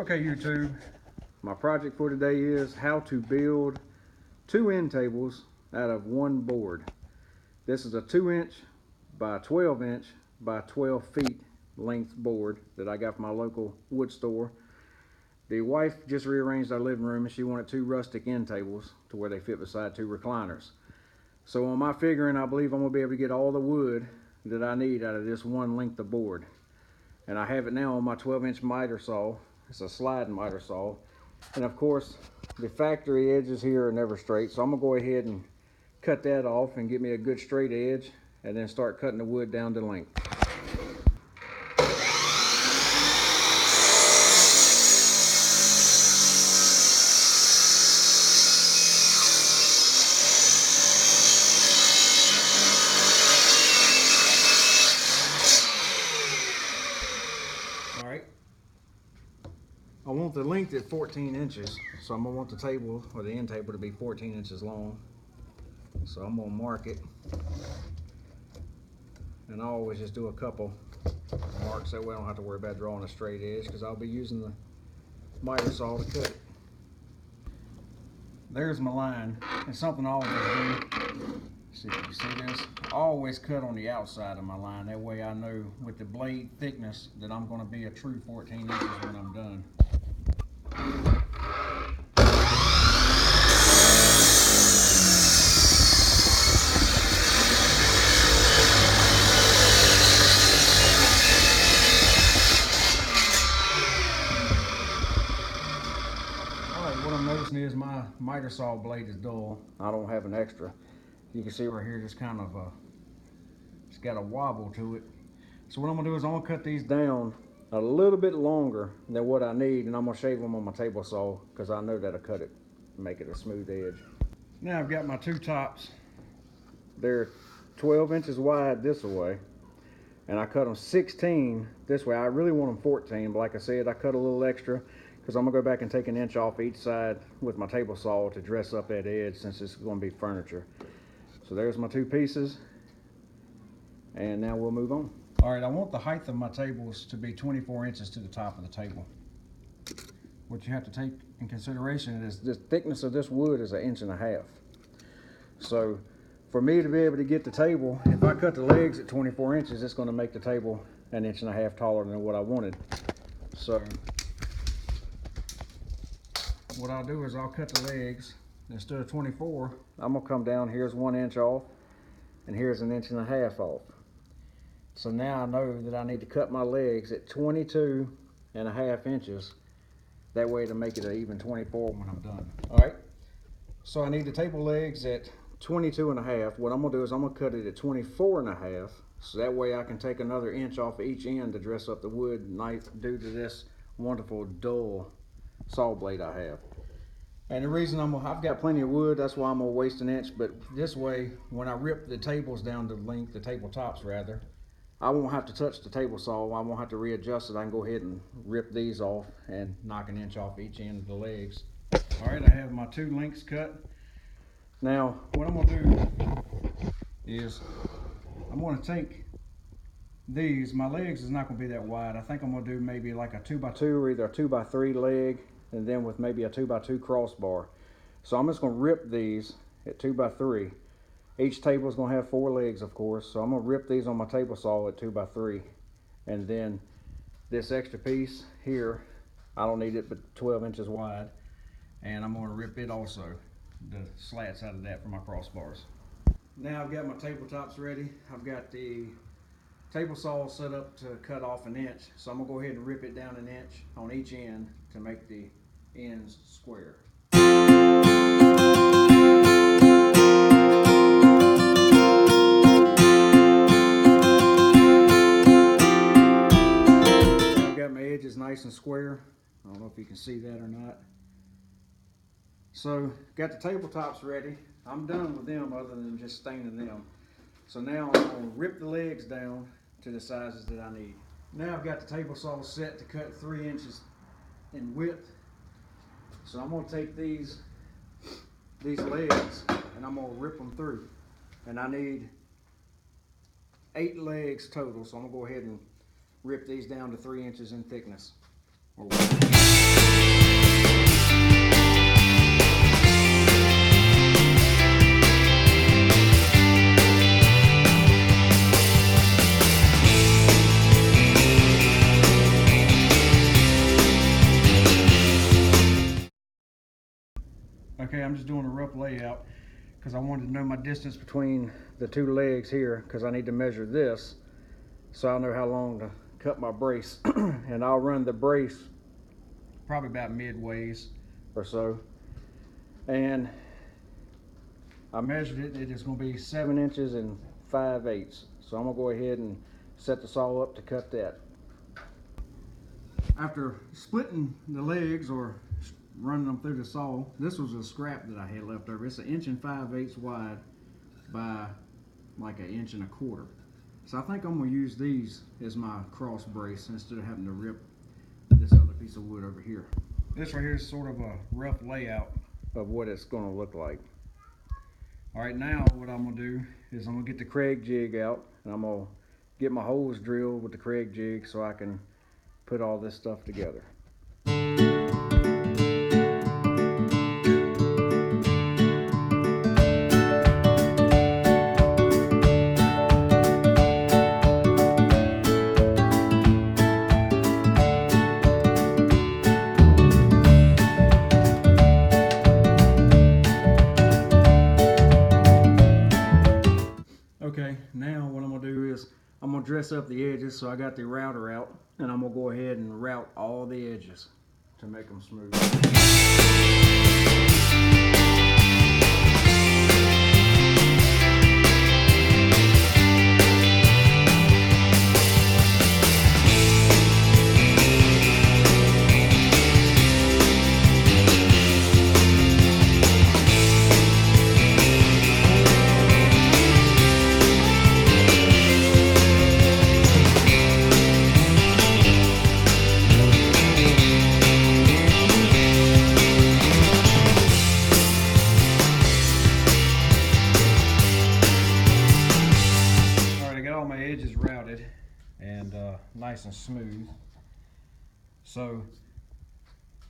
Okay, YouTube, my project for today is how to build 2 end tables out of 1 board. This is a 2-inch by 12-inch by 12 feet length board that I got from my local wood store. The wife just rearranged our living room and she wanted 2 rustic end tables to where they fit beside 2 recliners. So on my figuring, I believe I'm going to be able to get all the wood that I need out of this 1 length of board. And I have it now on my 12-inch miter saw. It's a sliding miter saw. And of course, the factory edges here are never straight, so I'm gonna go ahead and cut that off and get me a good straight edge and then start cutting the wood down to length. I want the length at 14 inches, so I'm going to want the table, or the end table, to be 14 inches long. So I'm going to mark it. And I always just do a couple marks, that way I don't have to worry about drawing a straight edge, because I'll be using the miter saw to cut it. There's my line, and something I always do, see if you can see this, I always cut on the outside of my line, that way I know with the blade thickness that I'm going to be a true 14 inches when I'm done. What I'm noticing is my miter saw blade is dull. I don't have an extra. You can see right here, just kind of it's got a wobble to it. So what I'm gonna do is I'm gonna cut these down a little bit longer than what I need, and I'm gonna shave them on my table saw because I know that'll cut it, make it a smooth edge. Now I've got my 2 tops. They're 12 inches wide this way, and I cut them 16 this way. I really want them 14, but like I said, I cut a little extra because I'm gonna go back and take an inch off each side with my table saw to dress up that edge since it's gonna be furniture. So there's my 2 pieces, and now we'll move on. All right, I want the height of my tables to be 24 inches to the top of the table. What you have to take in consideration is the thickness of this wood is 1.5 inches. So for me to be able to get the table, if I cut the legs at 24 inches, it's gonna make the table 1.5 inches taller than what I wanted. So what I'll do is I'll cut the legs. Instead of 24, I'm gonna come down, here's 1 inch off, and here's 1.5 inches off. So now I know that I need to cut my legs at 22.5 inches. That way to make it an even 24 when I'm done. All right, so I need the table legs at 22.5. What I'm gonna do is I'm gonna cut it at 24.5. So that way I can take another inch off each end to dress up the wood knife due to this wonderful dull saw blade I have. And the reason I've got plenty of wood, that's why I'm gonna waste 1 inch, but this way, when I rip the tables down to length, the tabletops rather, I won't have to touch the table saw, I won't have to readjust it. I can go ahead and rip these off and knock 1 inch off each end of the legs. All right, I have my 2 lengths cut. Now, what I'm gonna do is, I'm gonna take these, my legs is not gonna be that wide. I think I'm gonna do maybe like a 2x2 or either a 2x3 leg, and then with maybe a 2x2 crossbar. So I'm just gonna rip these at 2x3. Each table is gonna have 4 legs, of course. So I'm gonna rip these on my table saw at 2x3. And then this extra piece here, I don't need it but 12 inches wide. And I'm gonna rip it also, the slats out of that for my crossbars. Now I've got my tabletops ready. I've got the table saw set up to cut off 1 inch. So I'm gonna go ahead and rip it down 1 inch on each end to make the ends square. I've got my edges nice and square. I don't know if you can see that or not. So got the tabletops ready. I'm done with them other than just staining them. So now I'm going to rip the legs down to the sizes that I need. Now I've got the table saw set to cut 3 inches in width. So I'm going to take these legs and I'm going to rip them through. And I need 8 legs total, so I'm going to go ahead and rip these down to 3 inches in thickness. Okay, I'm just doing a rough layout because I wanted to know my distance between the two legs here, because I need to measure this so I'll know how long to cut my brace. And I'll run the brace probably about midways or so. And I measured it, it is going to be 7 inches and 5/8. So I'm going to go ahead and set the saw up to cut that. After splitting the legs or running them through the saw, this was a scrap that I had left over. It's 1 5/8 inches wide by like 1 1/4 inches. So I think I'm going to use these as my cross brace instead of having to rip this other piece of wood over here. This right here is sort of a rough layout of what it's going to look like. Alright, now what I'm going to do is I'm going to get the Kreg Jig out, and I'm going to get my holes drilled with the Kreg Jig so I can put all this stuff together. Okay, now what I'm going to do is I'm going to dress up the edges. So I got the router out, and I'm going to go ahead and route all the edges to make them smooth. Edges routed and nice and smooth. So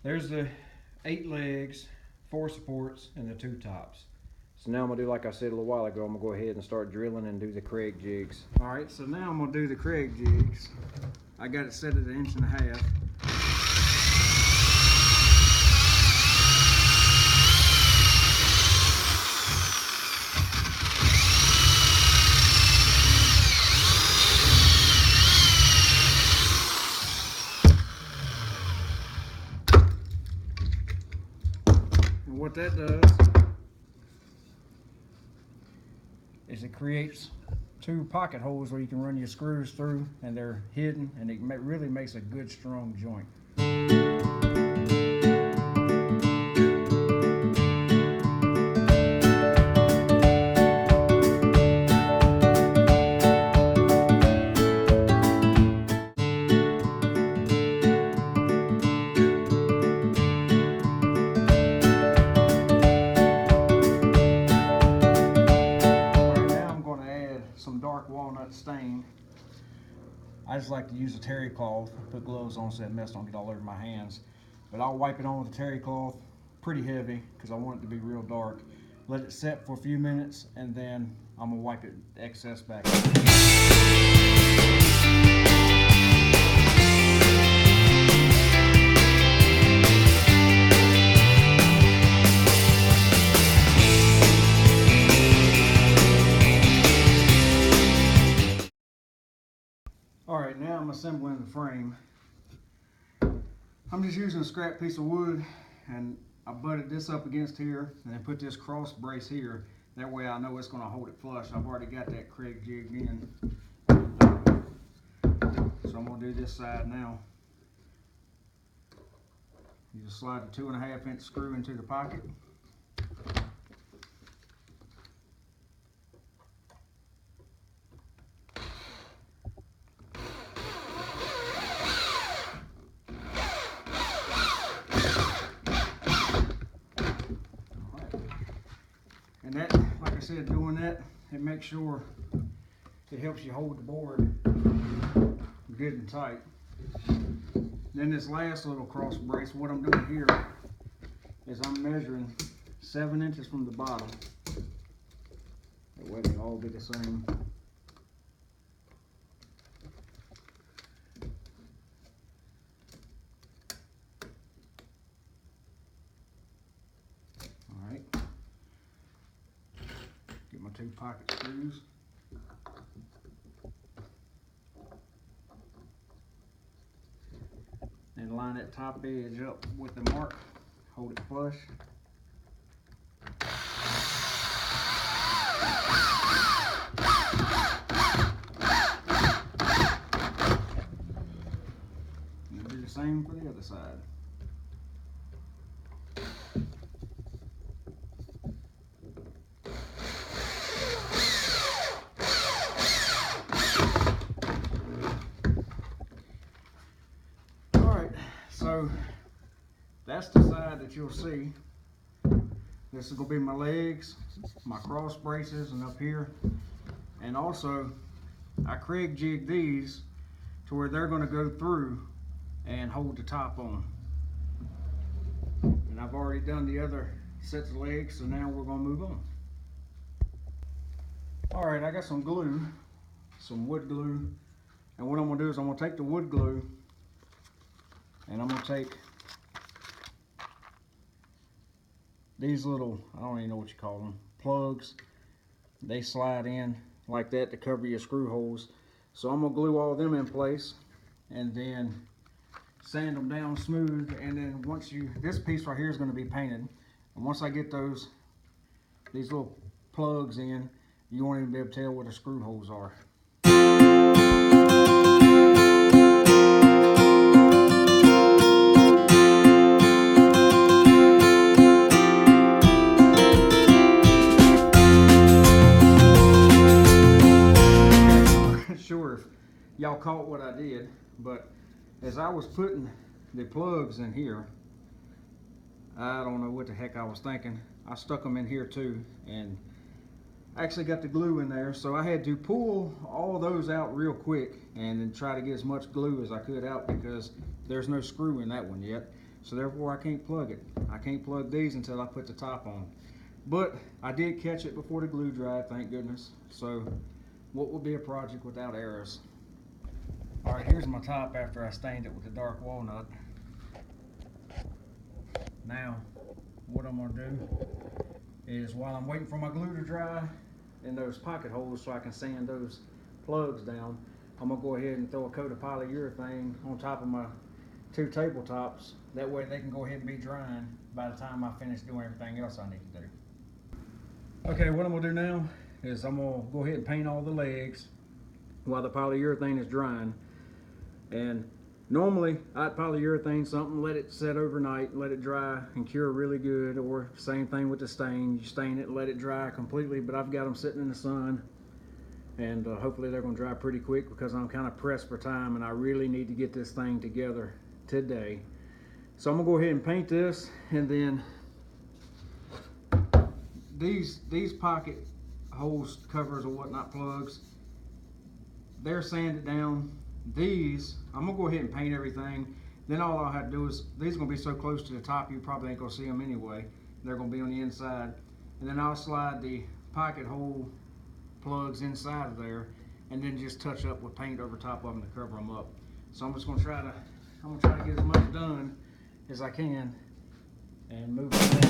there's the 8 legs, 4 supports, and the 2 tops. So now I'm gonna do like I said a little while ago. I'm gonna go ahead and start drilling and do the Kreg jigs. All right, so now I'm gonna do the Kreg jigs. I got it set at 1 1/2 inches. What that does is it creates 2 pocket holes where you can run your screws through, and they're hidden, and it really makes a good strong joint. Walnut stain. I just like to use a terry cloth, put gloves on so that mess don't get all over my hands. But I'll wipe it on with a terry cloth pretty heavy because I want it to be real dark. Let it set for a few minutes, and then I'm gonna wipe it excess back. Alright, now I'm assembling the frame. I'm just using a scrap piece of wood, and I butted this up against here and then put this cross brace here. That way I know it's going to hold it flush. I've already got that Kreg Jig in. So I'm going to do this side now. You just slide the 2.5 inch screw into the pocket. And that, like I said, doing that, it makes sure it helps you hold the board good and tight. Then this last little cross brace, what I'm doing here is I'm measuring 7 inches from the bottom. That way they all be the same. Alright. Get my 2 pocket screws. And line that top edge up with the mark. Hold it flush. And do the same for the other side. So that's the side that you'll see. This is going to be my legs, my cross braces, and up here. And also, I Kreg Jig these to where they're going to go through and hold the top on. And I've already done the other sets of legs, so now we're going to move on. Alright, I got some glue, some wood glue. And what I'm going to do is I'm going to take the wood glue and I'm going to take these little, I don't even know what you call them, plugs. They slide in like that to cover your screw holes. So I'm going to glue all of them in place and then sand them down smooth. And then once this piece right here is going to be painted. And once I get these little plugs in, you won't even be able to tell where the screw holes are. Sure if y'all caught what I did, but as I was putting the plugs in here, I don't know what the heck I was thinking. I stuck them in here too, and I actually got the glue in there, so I had to pull all those out real quick and then try to get as much glue as I could out because there's no screw in that one yet, so therefore I can't plug it. I can't plug these until I put the top on. But I did catch it before the glue dried, thank goodness. So what would be a project without errors? Alright, here's my top after I stained it with the dark walnut. Now, what I'm going to do is while I'm waiting for my glue to dry in those pocket holes so I can sand those plugs down, I'm going to go ahead and throw a coat of polyurethane on top of my 2 tabletops. That way they can go ahead and be drying by the time I finish doing everything else I need to do. Okay, what I'm going to do now is I'm going to go ahead and paint all the legs while the polyurethane is drying. And normally I'd polyurethane something, let it set overnight, let it dry and cure really good, or same thing with the stain. You stain it and let it dry completely, but I've got them sitting in the sun and hopefully they're going to dry pretty quick because I'm kind of pressed for time and I really need to get this thing together today. So I'm going to go ahead and paint this, and then these pocket holes, covers or whatnot, plugs, they're sanded down. These, I'm gonna go ahead and paint everything. Then all I'll have to do is, these are gonna be so close to the top you probably ain't gonna see them anyway. They're gonna be on the inside. And then I'll slide the pocket hole plugs inside of there and then just touch up with paint over top of them to cover them up. So I'm just gonna try to get as much done as I can and move it.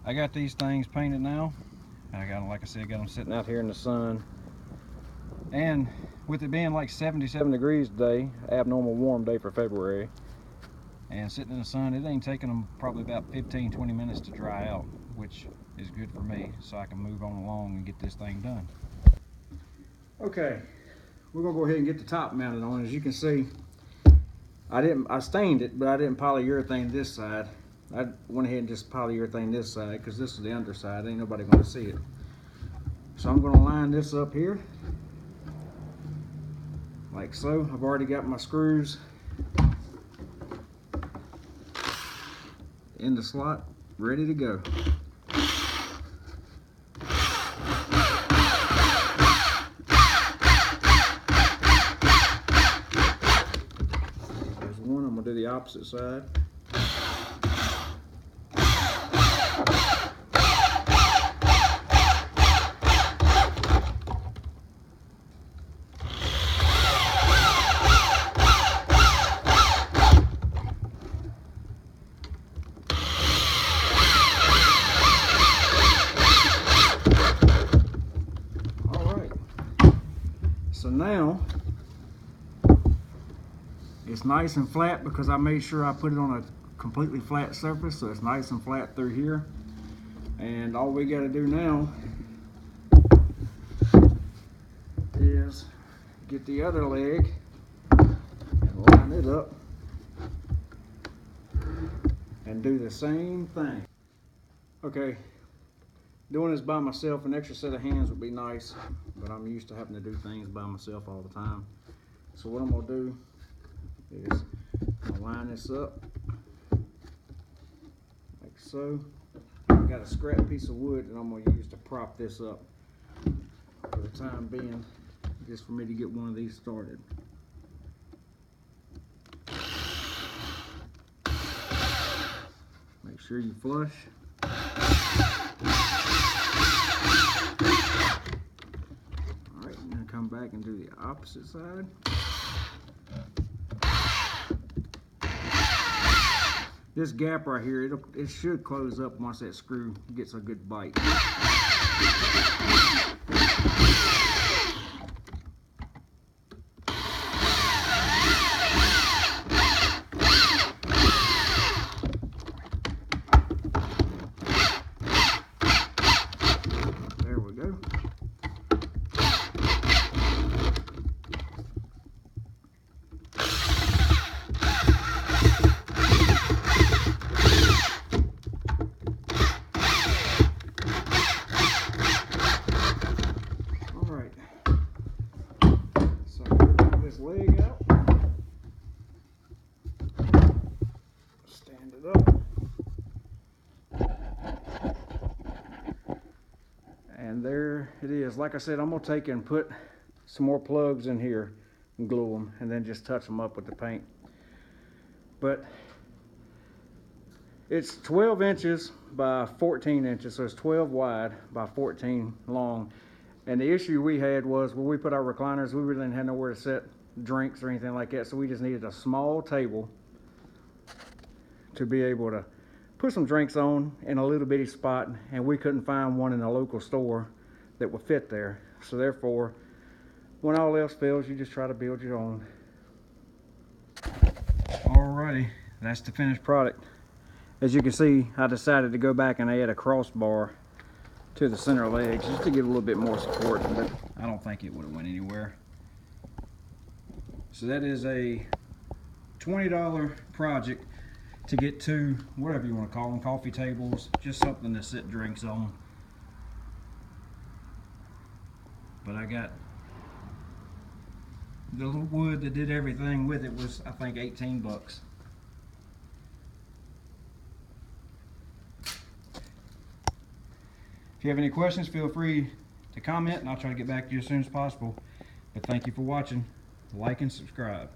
I got these things painted now. I got them, like I said, got them sitting out here in the sun. And with it being like 77 degrees today, abnormal warm day for February, and sitting in the sun, it ain't taking them probably about 15-20 minutes to dry out, which is good for me, so I can move on along and get this thing done. Okay, we're gonna go ahead and get the top mounted on. As you can see, I stained it, but I didn't polyurethane this side. I went ahead and just polyurethane this side because this is the underside. Ain't nobody going to see it. So I'm going to line this up here like so. I've already got my screws in the slot ready to go. opposite side. So now it's nice and flat because I made sure I put it on a completely flat surface, so it's nice and flat through here. And all we got to do now is get the other leg and line it up and do the same thing. Okay, doing this by myself, an extra set of hands would be nice, but I'm used to having to do things by myself all the time. So what I'm gonna do is I'm gonna line this up like so. I've got a scrap piece of wood that I'm gonna use to prop this up for the time being, just for me to get one of these started. Make sure you flush. Come back and do the opposite side. This gap right here, it should close up once that screw gets a good bite. There we go. Leg out, stand it up, and there it is. Like I said, I'm gonna take and put some more plugs in here and glue them, and then just touch them up with the paint. But it's 12 inches by 14 inches, so it's 12 wide by 14 long. And the issue we had was when we put our recliners, we really didn't have nowhere to set drinks or anything like that, so we just needed a small table to be able to put some drinks on in a little bitty spot, and we couldn't find one in a local store that would fit there. So therefore, when all else fails, you just try to build your own. Alrighty, that's the finished product. As you can see, I decided to go back and add a crossbar to the center legs just to give a little bit more support, but I don't think it would have went anywhere. So that is a $20 project to get two, whatever you want to call them, coffee tables, just something to sit drinks on. But I got the little wood that did everything with it was, I think, 18 bucks. If you have any questions, feel free to comment and I'll try to get back to you as soon as possible. But thank you for watching. Like and subscribe.